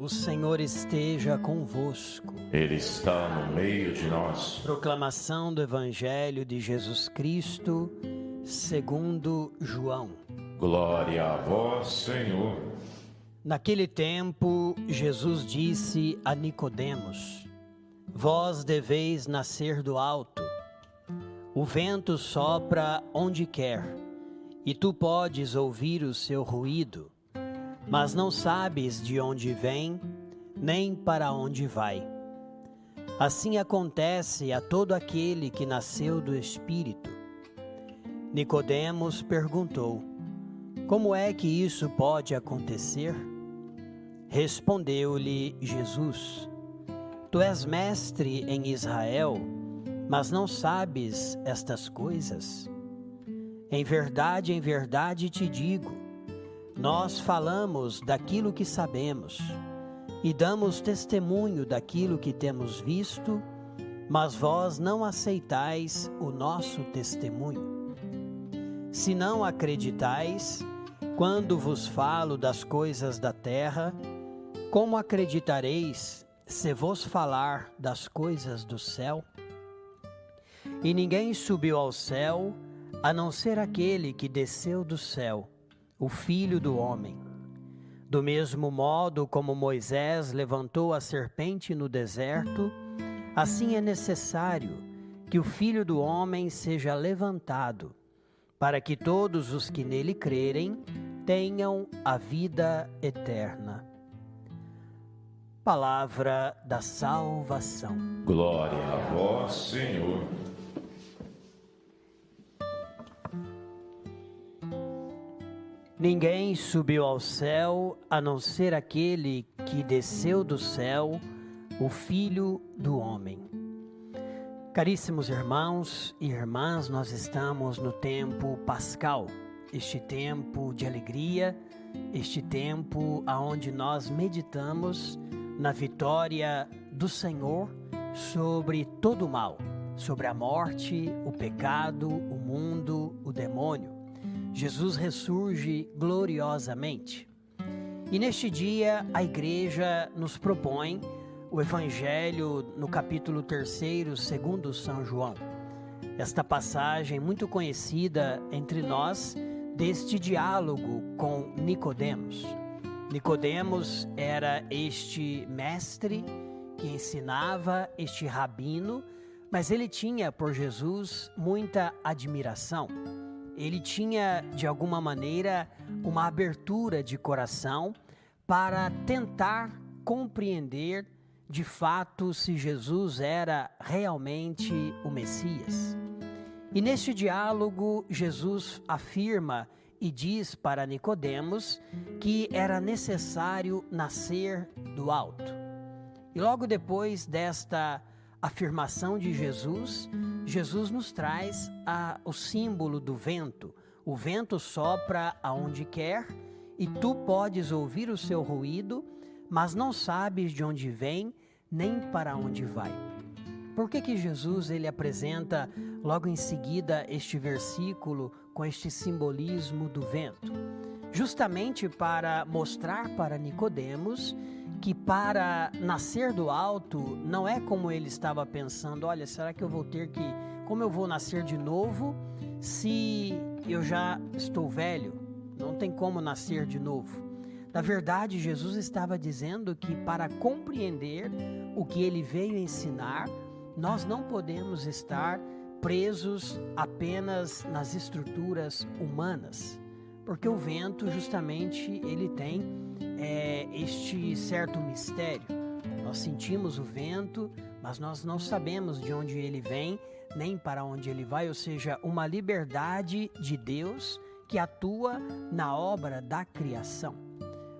O Senhor esteja convosco. Ele está no meio de nós. Proclamação do Evangelho de Jesus Cristo, segundo João. Glória a vós, Senhor. Naquele tempo, Jesus disse a Nicodemos: Vós deveis nascer do alto. O vento sopra onde quer, e tu podes ouvir o seu ruído, mas não sabes de onde vem, nem para onde vai. Assim acontece a todo aquele que nasceu do Espírito. Nicodemos perguntou: Como é que isso pode acontecer? Respondeu-lhe Jesus: Tu és mestre em Israel, mas não sabes estas coisas? Em verdade te digo, nós falamos daquilo que sabemos e damos testemunho daquilo que temos visto, mas vós não aceitais o nosso testemunho. Se não acreditais, quando vos falo das coisas da terra, como acreditareis se vos falar das coisas do céu? E ninguém subiu ao céu, a não ser aquele que desceu do céu, o Filho do Homem. Do mesmo modo como Moisés levantou a serpente no deserto, assim é necessário que o Filho do Homem seja levantado, para que todos os que nele crerem tenham a vida eterna. Palavra da salvação. Glória a vós, Senhor. Ninguém subiu ao céu, a não ser aquele que desceu do céu, o Filho do Homem. Caríssimos irmãos e irmãs, nós estamos no tempo pascal, este tempo de alegria, este tempo onde nós meditamos na vitória do Senhor sobre todo o mal, sobre a morte, o pecado, o mundo, o demônio. Jesus ressurge gloriosamente. E neste dia a igreja nos propõe o Evangelho no capítulo 3, segundo São João. Esta passagem muito conhecida entre nós deste diálogo com Nicodemos. Nicodemos era este mestre que ensinava, este rabino, mas ele tinha por Jesus muita admiração. Ele tinha, de alguma maneira, uma abertura de coração para tentar compreender, de fato, se Jesus era realmente o Messias. E neste diálogo, Jesus afirma e diz para Nicodemos que era necessário nascer do alto. E logo depois desta afirmação de Jesus, Jesus nos traz o símbolo do vento. O vento sopra aonde quer e tu podes ouvir o seu ruído, mas não sabes de onde vem nem para onde vai. Por que Jesus ele apresenta logo em seguida este versículo com este simbolismo do vento? Justamente para mostrar para Nicodemos que para nascer do alto não é como ele estava pensando: olha, será que eu vou ter que, como eu vou nascer de novo se eu já estou velho? Não tem como nascer de novo. Na verdade, Jesus estava dizendo que para compreender o que ele veio ensinar, nós não podemos estar presos apenas nas estruturas humanas, porque o vento justamente ele tem este certo mistério. Nós sentimos o vento, mas nós não sabemos de onde ele vem, nem para onde ele vai, ou seja, uma liberdade de Deus que atua na obra da criação.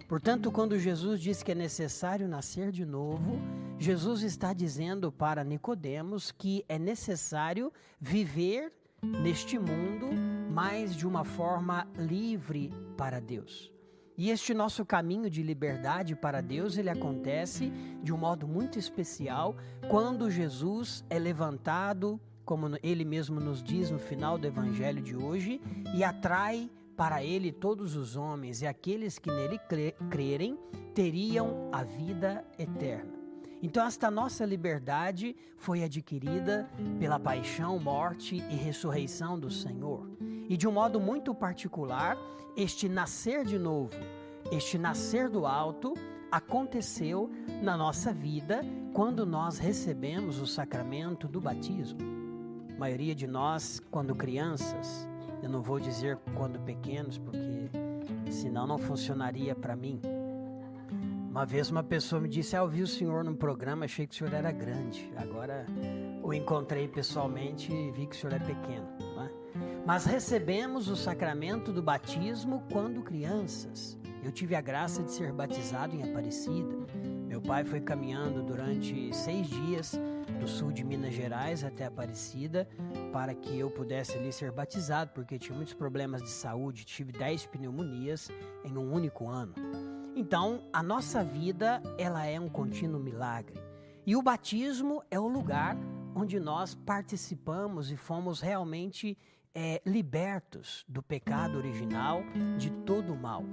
Portanto, quando Jesus diz que é necessário nascer de novo, Jesus está dizendo para Nicodemos que é necessário viver neste mundo, mas de uma forma livre para Deus. E este nosso caminho de liberdade para Deus, ele acontece de um modo muito especial quando Jesus é levantado, como ele mesmo nos diz no final do Evangelho de hoje, e atrai para ele todos os homens e aqueles que nele crerem teriam a vida eterna. Então esta nossa liberdade foi adquirida pela paixão, morte e ressurreição do Senhor. E de um modo muito particular, este nascer de novo, este nascer do alto, aconteceu na nossa vida quando nós recebemos o sacramento do batismo. A maioria de nós, quando crianças, eu não vou dizer quando pequenos, porque senão não funcionaria para mim. Uma vez uma pessoa me disse, eu vi o senhor num programa, achei que o senhor era grande. Agora o encontrei pessoalmente e vi que o senhor é pequeno. Não é? Mas recebemos o sacramento do batismo quando crianças. Eu tive a graça de ser batizado em Aparecida. Meu pai foi caminhando durante 6 dias do sul de Minas Gerais até Aparecida para que eu pudesse ali ser batizado, porque eu tinha muitos problemas de saúde, tive 10 pneumonias em um único ano. Então, a nossa vida, ela é um contínuo milagre. E o batismo é o lugar onde nós participamos e fomos realmente libertos do pecado original, de todo o mal.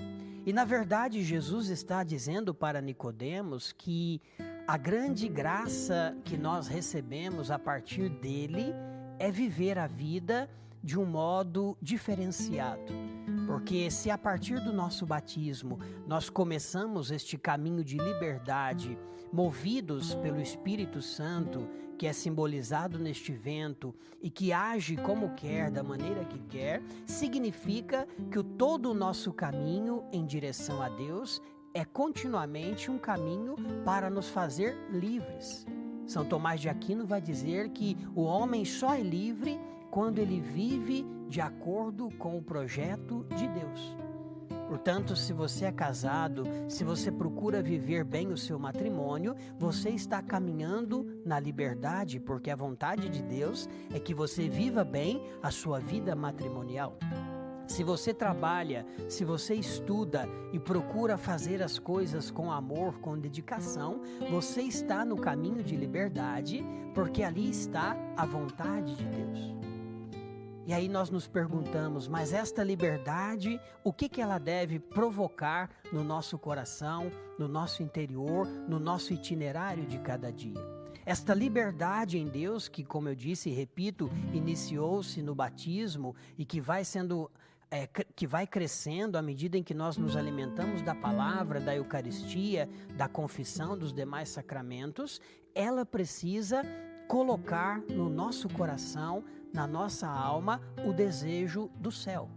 E na verdade Jesus está dizendo para Nicodemos que a grande graça que nós recebemos a partir dele é viver a vida de um modo diferenciado. Porque se a partir do nosso batismo nós começamos este caminho de liberdade, movidos pelo Espírito Santo, que é simbolizado neste vento e que age como quer, da maneira que quer, significa que todo o nosso caminho em direção a Deus é continuamente um caminho para nos fazer livres. São Tomás de Aquino vai dizer que o homem só é livre quando ele vive de acordo com o projeto de Deus. Portanto, se você é casado, se você procura viver bem o seu matrimônio, você está caminhando na liberdade, porque a vontade de Deus é que você viva bem a sua vida matrimonial. Se você trabalha, se você estuda e procura fazer as coisas com amor, com dedicação, você está no caminho de liberdade, porque ali está a vontade de Deus. E aí nós nos perguntamos, mas esta liberdade, o que ela deve provocar no nosso coração, no nosso interior, no nosso itinerário de cada dia? Esta liberdade em Deus, que como eu disse e repito, iniciou-se no batismo e que vai crescendo à medida em que nós nos alimentamos da palavra, da Eucaristia, da confissão, dos demais sacramentos, ela precisa colocar no nosso coração, na nossa alma, o desejo do céu.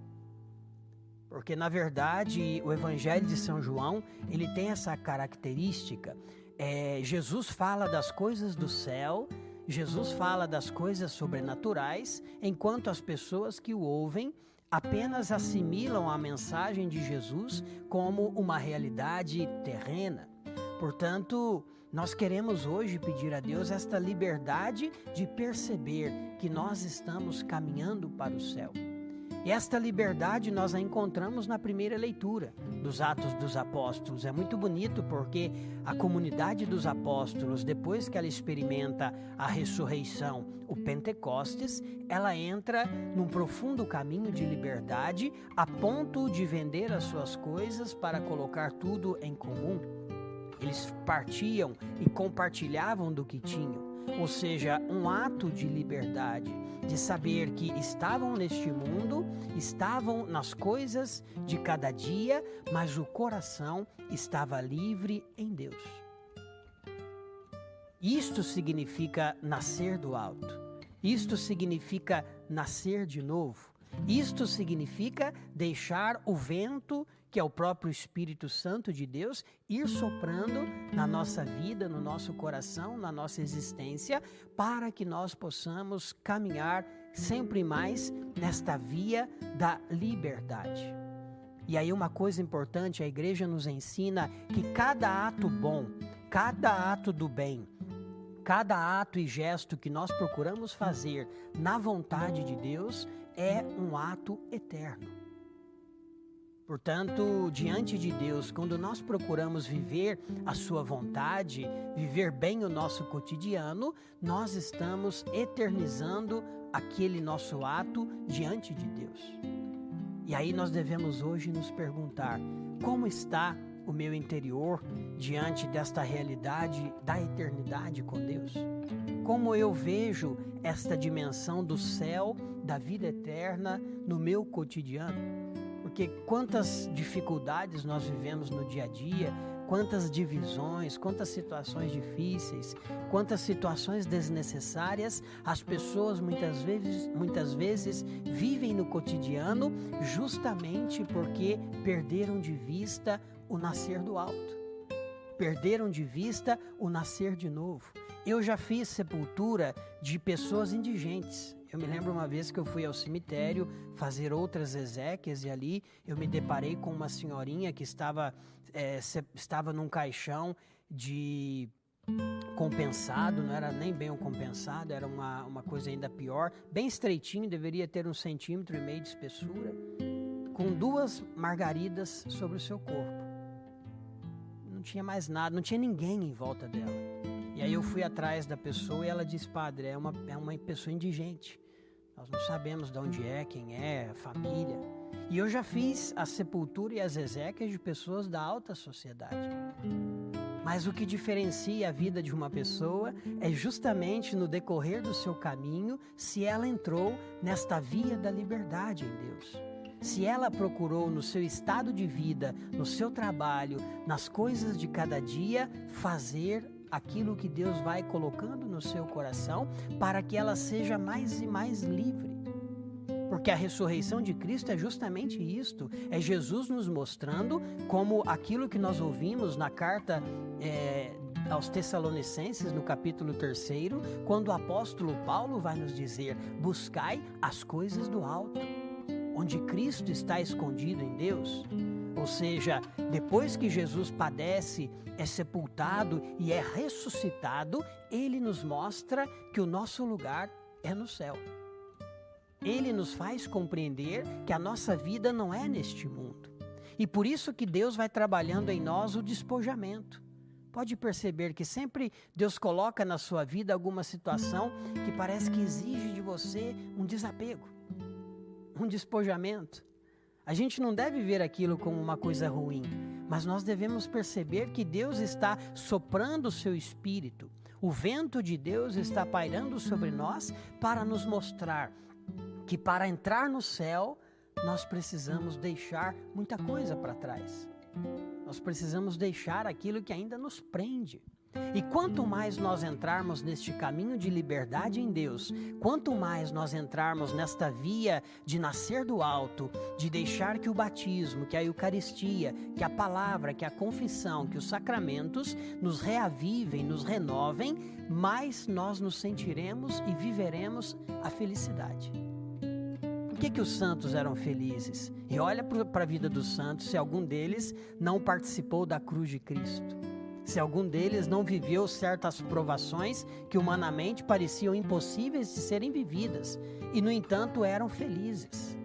Porque, na verdade, o Evangelho de São João, ele tem essa característica. Jesus fala das coisas do céu, Jesus fala das coisas sobrenaturais, enquanto as pessoas que o ouvem apenas assimilam a mensagem de Jesus como uma realidade terrena. Portanto, nós queremos hoje pedir a Deus esta liberdade de perceber que nós estamos caminhando para o céu. E esta liberdade nós a encontramos na primeira leitura dos Atos dos Apóstolos. É muito bonito porque a comunidade dos apóstolos, depois que ela experimenta a ressurreição, o Pentecostes, ela entra num profundo caminho de liberdade a ponto de vender as suas coisas para colocar tudo em comum. Eles partiam e compartilhavam do que tinham, ou seja, um ato de liberdade, de saber que estavam neste mundo, estavam nas coisas de cada dia, mas o coração estava livre em Deus. Isto significa nascer do alto, isto significa nascer de novo, isto significa deixar o vento, que é o próprio Espírito Santo de Deus, ir soprando na nossa vida, no nosso coração, na nossa existência, para que nós possamos caminhar sempre mais nesta via da liberdade. E aí uma coisa importante, a igreja nos ensina que cada ato bom, cada ato do bem, cada ato e gesto que nós procuramos fazer na vontade de Deus é um ato eterno. Portanto, diante de Deus, quando nós procuramos viver a sua vontade, viver bem o nosso cotidiano, nós estamos eternizando aquele nosso ato diante de Deus. E aí nós devemos hoje nos perguntar: como está o meu interior diante desta realidade da eternidade com Deus? Como eu vejo esta dimensão do céu, da vida eterna no meu cotidiano? Porque quantas dificuldades nós vivemos no dia a dia, quantas divisões, quantas situações difíceis, quantas situações desnecessárias as pessoas muitas vezes vivem no cotidiano justamente porque perderam de vista o nascer do alto. Perderam de vista o nascer de novo. Eu já fiz sepultura de pessoas indigentes. Eu me lembro uma vez que eu fui ao cemitério fazer outras exéquias e ali eu me deparei com uma senhorinha que estava num caixão de compensado, não era nem bem um compensado, era uma coisa ainda pior, bem estreitinho, deveria ter 1,5 centímetros de espessura, com 2 margaridas sobre o seu corpo. Não tinha mais nada, não tinha ninguém em volta dela. E aí eu fui atrás da pessoa e ela disse: padre, é uma pessoa indigente. Nós não sabemos de onde é, quem é, a família. E eu já fiz a sepultura e as exéquias de pessoas da alta sociedade. Mas o que diferencia a vida de uma pessoa é justamente no decorrer do seu caminho se ela entrou nesta via da liberdade em Deus. Se ela procurou no seu estado de vida, no seu trabalho, nas coisas de cada dia, fazer aquilo que Deus vai colocando no seu coração para que ela seja mais e mais livre. Porque a ressurreição de Cristo é justamente isto, é Jesus nos mostrando como aquilo que nós ouvimos na carta aos Tessalonicenses, no capítulo 3, quando o apóstolo Paulo vai nos dizer: buscai as coisas do alto, onde Cristo está escondido em Deus. Ou seja, depois que Jesus padece, é sepultado e é ressuscitado, ele nos mostra que o nosso lugar é no céu. Ele nos faz compreender que a nossa vida não é neste mundo. E por isso que Deus vai trabalhando em nós o despojamento. Pode perceber que sempre Deus coloca na sua vida alguma situação que parece que exige de você um desapego, um despojamento. A gente não deve ver aquilo como uma coisa ruim, mas nós devemos perceber que Deus está soprando o seu espírito. O vento de Deus está pairando sobre nós para nos mostrar que para entrar no céu, nós precisamos deixar muita coisa para trás. Nós precisamos deixar aquilo que ainda nos prende. E quanto mais nós entrarmos neste caminho de liberdade em Deus, quanto mais nós entrarmos nesta via de nascer do alto, de deixar que o batismo, que a Eucaristia, que a palavra, que a confissão, que os sacramentos nos reavivem, nos renovem, mais nós nos sentiremos e viveremos a felicidade. Por que os santos eram felizes? E olha para a vida dos santos, se algum deles não participou da cruz de Cristo. Se algum deles não viveu certas provações que humanamente pareciam impossíveis de serem vividas, e no entanto eram felizes.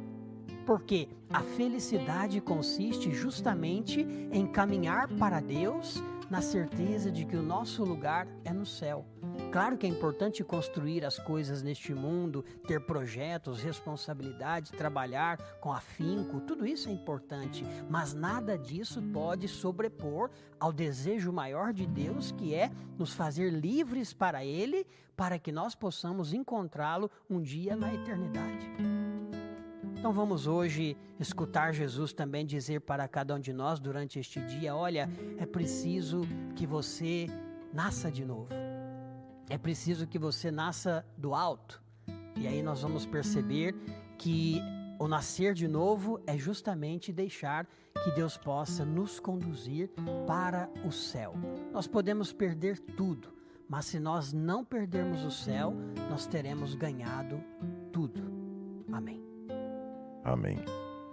Porque a felicidade consiste justamente em caminhar para Deus na certeza de que o nosso lugar é no céu. Claro que é importante construir as coisas neste mundo, ter projetos, responsabilidades, trabalhar com afinco, tudo isso é importante, mas nada disso pode sobrepor ao desejo maior de Deus, que é nos fazer livres para Ele, para que nós possamos encontrá-lo um dia na eternidade. Então vamos hoje escutar Jesus também dizer para cada um de nós durante este dia: olha, é preciso que você nasça de novo. É preciso que você nasça do alto. E aí nós vamos perceber que o nascer de novo é justamente deixar que Deus possa nos conduzir para o céu. Nós podemos perder tudo, mas se nós não perdermos o céu, nós teremos ganhado tudo. Amém. Amém.